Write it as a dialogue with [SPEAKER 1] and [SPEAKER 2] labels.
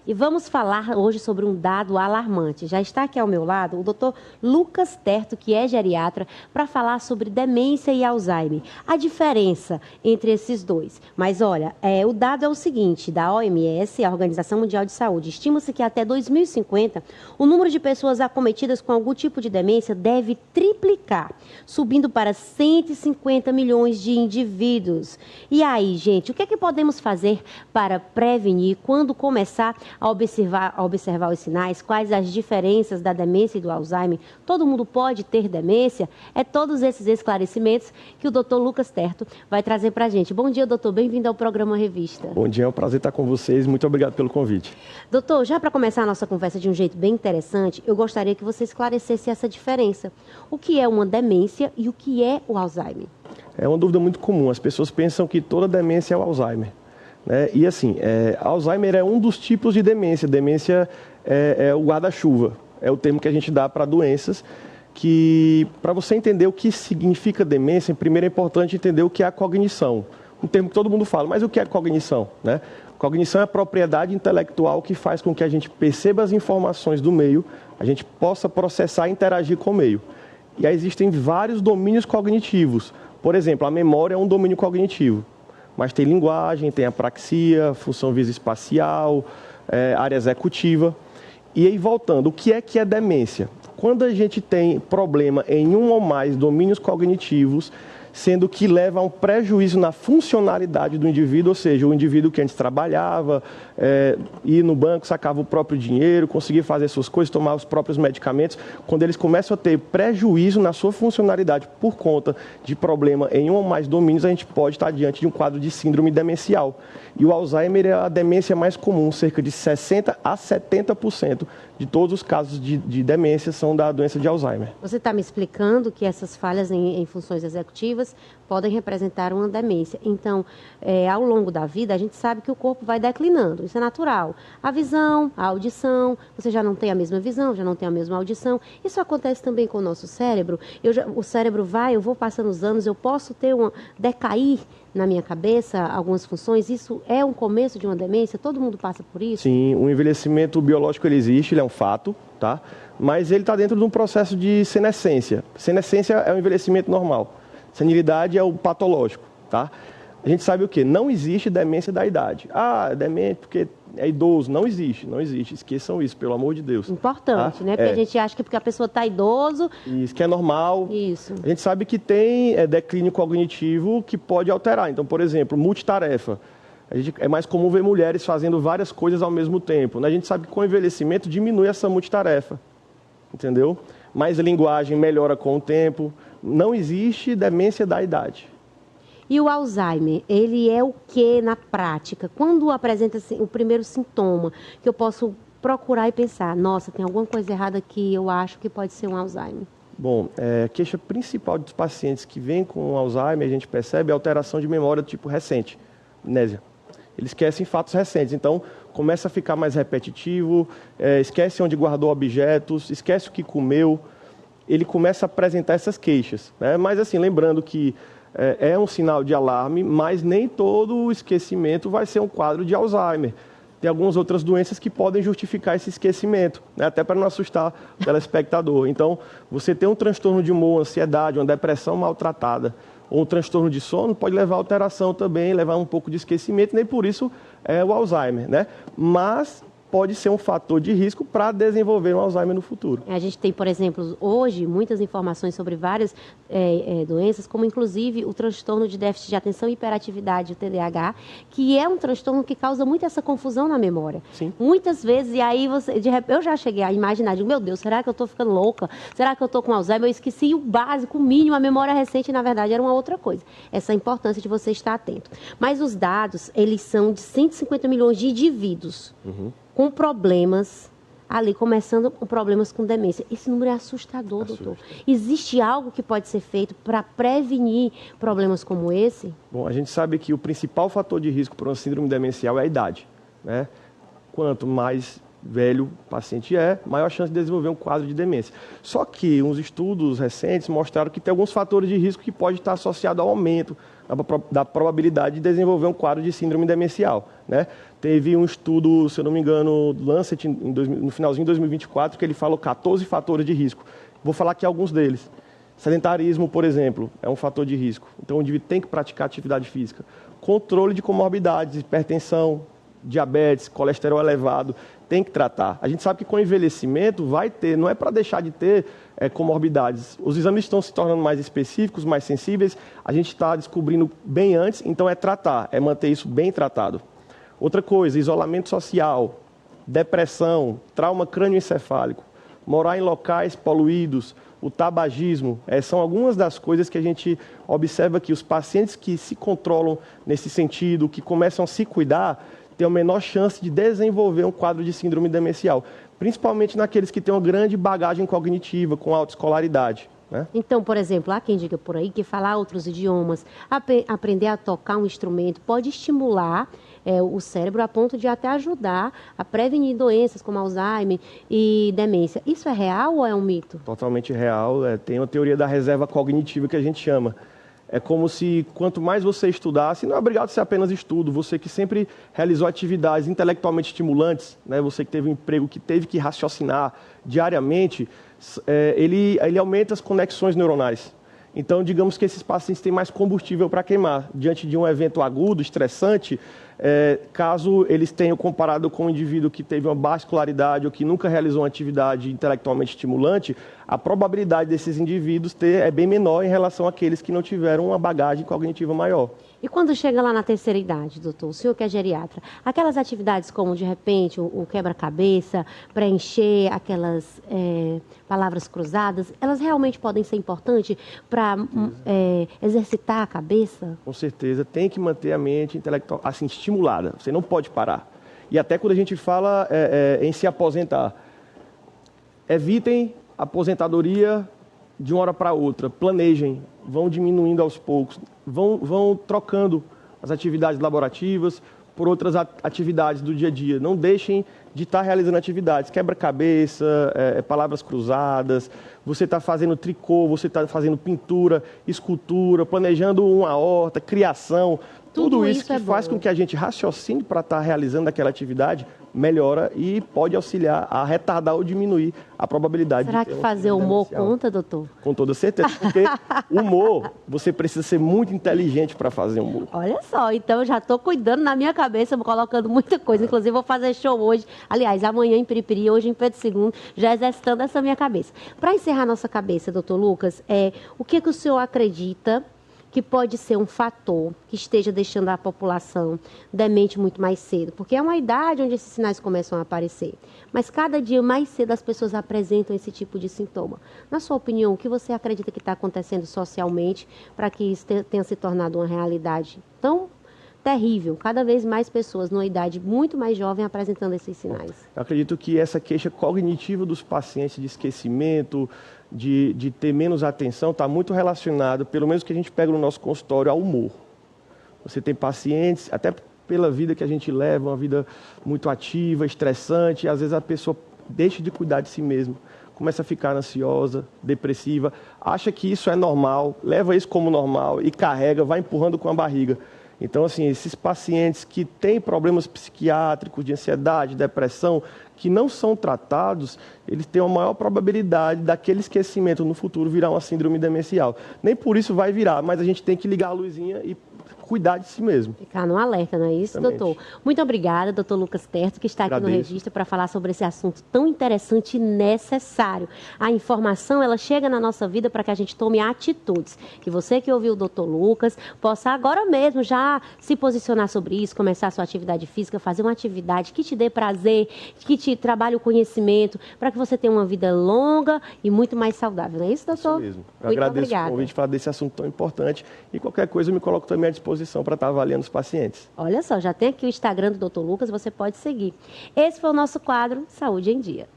[SPEAKER 1] E vamos falar hoje sobre um dado alarmante. Já está aqui ao meu lado o Dr. Lucas Terto, que é geriatra, para falar sobre demência e Alzheimer. A diferença entre esses dois. Mas olha, o dado é o seguinte, da OMS, a Organização Mundial de Saúde, estima-se que até 2050 o número de pessoas acometidas com algum tipo de demência deve triplicar, subindo para 150 milhões de indivíduos. E aí, gente, o que é que podemos fazer para prevenir quando começar a observar os sinais? Quais as diferenças da demência e do Alzheimer? Todo mundo pode ter demência? É todos esses esclarecimentos que o Dr. Lucas Terto vai trazer para a gente. Bom dia, doutor. Bem-vindo ao programa Revista.
[SPEAKER 2] Bom dia, é um prazer estar com vocês. Muito obrigado pelo convite.
[SPEAKER 1] Doutor, já para começar a nossa conversa de um jeito bem interessante, eu gostaria que você esclarecesse essa diferença. O que é uma demência e o que é o Alzheimer?
[SPEAKER 2] É uma dúvida muito comum. As pessoas pensam que toda demência é o Alzheimer, né? E assim, Alzheimer é um dos tipos de demência. Demência é o guarda-chuva. É o termo que a gente dá para doenças que, para você entender o que significa demência, primeiro é importante entender o que é a cognição. Um termo que todo mundo fala, mas o que é cognição, né? Cognição é a propriedade intelectual que faz com que a gente perceba as informações do meio, a gente possa processar e interagir com o meio. E aí existem vários domínios cognitivos. Por exemplo, a memória é um domínio cognitivo, mas tem linguagem, tem apraxia, função visoespacial, área executiva. E aí, voltando, o que é demência? Quando a gente tem problema em um ou mais domínios cognitivos, sendo que leva a um prejuízo na funcionalidade do indivíduo, ou seja, o indivíduo que antes trabalhava, ir no banco, sacava o próprio dinheiro, conseguia fazer suas coisas, tomar os próprios medicamentos, quando eles começam a ter prejuízo na sua funcionalidade por conta de problema em um ou mais domínios, a gente pode estar diante de um quadro de síndrome demencial. E o Alzheimer é a demência mais comum, cerca de 60% a 70% de todos os casos de demência são da doença de Alzheimer.
[SPEAKER 1] Você está me explicando que essas falhas em funções executivas podem representar uma demência. Então, ao longo da vida, a gente sabe que o corpo vai declinando, isso é natural. A visão, a audição, você já não tem a mesma visão, já não tem a mesma audição. Isso acontece também com o nosso cérebro. O cérebro eu vou passando os anos, eu posso ter decair na minha cabeça algumas funções. Isso é um começo de uma demência? Todo mundo passa por isso?
[SPEAKER 2] Sim, o envelhecimento biológico ele existe, ele é um fato, tá? Mas ele está dentro de um processo de senescência. Senescência é o envelhecimento normal. Senilidade é o patológico, tá? A gente sabe o quê? Não existe demência da idade. É demente porque é idoso. Não existe, não existe. Esqueçam isso, pelo amor de Deus.
[SPEAKER 1] Importante, tá? Né? Porque a gente acha que porque a pessoa está idoso...
[SPEAKER 2] Isso, que é normal.
[SPEAKER 1] Isso.
[SPEAKER 2] A gente sabe que tem declínio cognitivo que pode alterar. Então, por exemplo, multitarefa. É mais comum ver mulheres fazendo várias coisas ao mesmo tempo, né? A gente sabe que com o envelhecimento diminui essa multitarefa, entendeu? Mas a linguagem melhora com o tempo. Não existe demência da idade.
[SPEAKER 1] E o Alzheimer, ele é o que na prática? Quando apresenta o primeiro sintoma, que eu posso procurar e pensar, nossa, tem alguma coisa errada aqui, eu acho que pode ser um Alzheimer?
[SPEAKER 2] Bom, a queixa principal dos pacientes que vêm com Alzheimer, a gente percebe a alteração de memória do tipo recente, amnésia. Eles esquecem fatos recentes, então começa a ficar mais repetitivo, esquece onde guardou objetos, esquece o que comeu, ele começa a apresentar essas queixas, né? Mas assim, lembrando que é um sinal de alarme, mas nem todo o esquecimento vai ser um quadro de Alzheimer. Tem algumas outras doenças que podem justificar esse esquecimento, né? Até para não assustar o telespectador. Então, você tem um transtorno de humor, ansiedade, uma depressão maltratada, ou um transtorno de sono, pode levar a alteração também, levar um pouco de esquecimento, nem por isso é o Alzheimer, né? Mas pode ser um fator de risco para desenvolver um Alzheimer no futuro.
[SPEAKER 1] A gente tem, por exemplo, hoje, muitas informações sobre várias doenças, como inclusive o transtorno de déficit de atenção e hiperatividade, o TDAH, que é um transtorno que causa muito essa confusão na memória.
[SPEAKER 2] Sim.
[SPEAKER 1] Muitas vezes, e aí eu já cheguei a imaginar, digo, meu Deus, será que eu estou ficando louca? Será que eu estou com Alzheimer? Eu esqueci o básico, o mínimo, a memória recente, na verdade, era uma outra coisa. Essa é a importância de você estar atento. Mas os dados, eles são de 150 milhões de indivíduos. Com problemas, ali começando com problemas com demência. Esse número é assustador, doutor. Existe algo que pode ser feito para prevenir problemas como esse?
[SPEAKER 2] Bom, a gente sabe que o principal fator de risco para uma síndrome demencial é a idade, né? Quanto mais velho o paciente maior a chance de desenvolver um quadro de demência. Só que uns estudos recentes mostraram que tem alguns fatores de risco que podem estar associados ao aumento da probabilidade de desenvolver um quadro de síndrome demencial, né? Teve um estudo, se eu não me engano, do Lancet, no finalzinho de 2024, que ele falou 14 fatores de risco. Vou falar aqui alguns deles. Sedentarismo, por exemplo, é um fator de risco. Então, o indivíduo tem que praticar atividade física. Controle de comorbidades, hipertensão, diabetes, colesterol elevado, tem que tratar. A gente sabe que com o envelhecimento vai ter, não é para deixar de ter comorbidades. Os exames estão se tornando mais específicos, mais sensíveis, a gente está descobrindo bem antes, então é tratar, é manter isso bem tratado. Outra coisa, isolamento social, depressão, trauma crânioencefálico, morar em locais poluídos, o tabagismo, são algumas das coisas que a gente observa que os pacientes que se controlam nesse sentido, que começam a se cuidar, têm a menor chance de desenvolver um quadro de síndrome demencial, principalmente naqueles que têm uma grande bagagem cognitiva, com autoescolaridade, né?
[SPEAKER 1] Então, por exemplo, há quem diga por aí que falar outros idiomas, aprender a tocar um instrumento pode estimular o cérebro a ponto de até ajudar a prevenir doenças como Alzheimer e demência. Isso é real ou é um mito?
[SPEAKER 2] Totalmente real. Tem uma teoria da reserva cognitiva que a gente chama. É como se, quanto mais você estudasse, não é obrigado a ser apenas estudo, você que sempre realizou atividades intelectualmente estimulantes, né? Você que teve um emprego que teve que raciocinar diariamente, ele aumenta as conexões neuronais. Então, digamos que esses pacientes têm mais combustível para queimar. Diante de um evento agudo, estressante, caso eles tenham comparado com um indivíduo que teve uma baixa escolaridade ou que nunca realizou uma atividade intelectualmente estimulante, a probabilidade desses indivíduos é bem menor em relação àqueles que não tiveram uma bagagem cognitiva maior.
[SPEAKER 1] E quando chega lá na terceira idade, doutor, o senhor que é geriatra, aquelas atividades como, de repente, o quebra-cabeça, preencher aquelas palavras cruzadas, elas realmente podem ser importantes para exercitar a cabeça?
[SPEAKER 2] Com certeza, tem que manter a mente intelectual assim, estimulada, você não pode parar. E até quando a gente fala em se aposentar, evitem a aposentadoria de uma hora para outra, planejem, vão diminuindo aos poucos, vão trocando as atividades laborativas por outras atividades do dia a dia. Não deixem de estar realizando atividades, quebra-cabeça, palavras cruzadas, você está fazendo tricô, você está fazendo pintura, escultura, planejando uma horta, criação. Tudo isso que faz com que a gente raciocine para estar realizando aquela atividade melhora e pode auxiliar a retardar ou diminuir a probabilidade de ter.
[SPEAKER 1] Será que fazer humor conta, doutor?
[SPEAKER 2] Com toda certeza, porque humor, você precisa ser muito inteligente para fazer humor.
[SPEAKER 1] Olha só, então eu já estou cuidando na minha cabeça, colocando muita coisa, inclusive vou fazer show hoje, aliás, amanhã em Piripiri, hoje em Pedro II, já exercitando essa minha cabeça. Para encerrar nossa cabeça, doutor Lucas, o que o senhor acredita que pode ser um fator que esteja deixando a população demente muito mais cedo? Porque é uma idade onde esses sinais começam a aparecer. Mas cada dia mais cedo as pessoas apresentam esse tipo de sintoma. Na sua opinião, o que você acredita que está acontecendo socialmente para que isso tenha se tornado uma realidade tão terrível? Cada vez mais pessoas numa idade muito mais jovem apresentando esses sinais.
[SPEAKER 2] Eu acredito que essa queixa cognitiva dos pacientes de esquecimento, de ter menos atenção, está muito relacionado, pelo menos que a gente pega no nosso consultório, ao humor. Você tem pacientes, até pela vida que a gente leva, uma vida muito ativa, estressante, e às vezes a pessoa deixa de cuidar de si mesma, começa a ficar ansiosa, depressiva, acha que isso é normal, leva isso como normal e carrega, vai empurrando com a barriga. Então, assim, esses pacientes que têm problemas psiquiátricos, de ansiedade, depressão, que não são tratados, eles têm uma maior probabilidade daquele esquecimento no futuro virar uma síndrome demencial. Nem por isso vai virar, mas a gente tem que ligar a luzinha e cuidar de si mesmo.
[SPEAKER 1] Ficar no alerta, não é isso,
[SPEAKER 2] Exatamente.
[SPEAKER 1] Doutor? Muito obrigada, doutor Lucas Terto, que está aqui no Revista para falar sobre esse assunto tão interessante e necessário. A informação, ela chega na nossa vida para que a gente tome atitudes. Que você que ouviu o doutor Lucas possa agora mesmo já se posicionar sobre isso, começar a sua atividade física, fazer uma atividade que te dê prazer, que te trabalhe o conhecimento, para que você tenha uma vida longa e muito mais saudável. Não é isso, doutor?
[SPEAKER 2] Isso mesmo. Eu
[SPEAKER 1] muito
[SPEAKER 2] agradeço
[SPEAKER 1] obrigada.
[SPEAKER 2] o convite de falar desse assunto tão importante e qualquer coisa eu me coloco também à disposição para estar avaliando os pacientes.
[SPEAKER 1] Olha só, já tem aqui o Instagram do Dr. Lucas, você pode seguir. Esse foi o nosso quadro Saúde em Dia.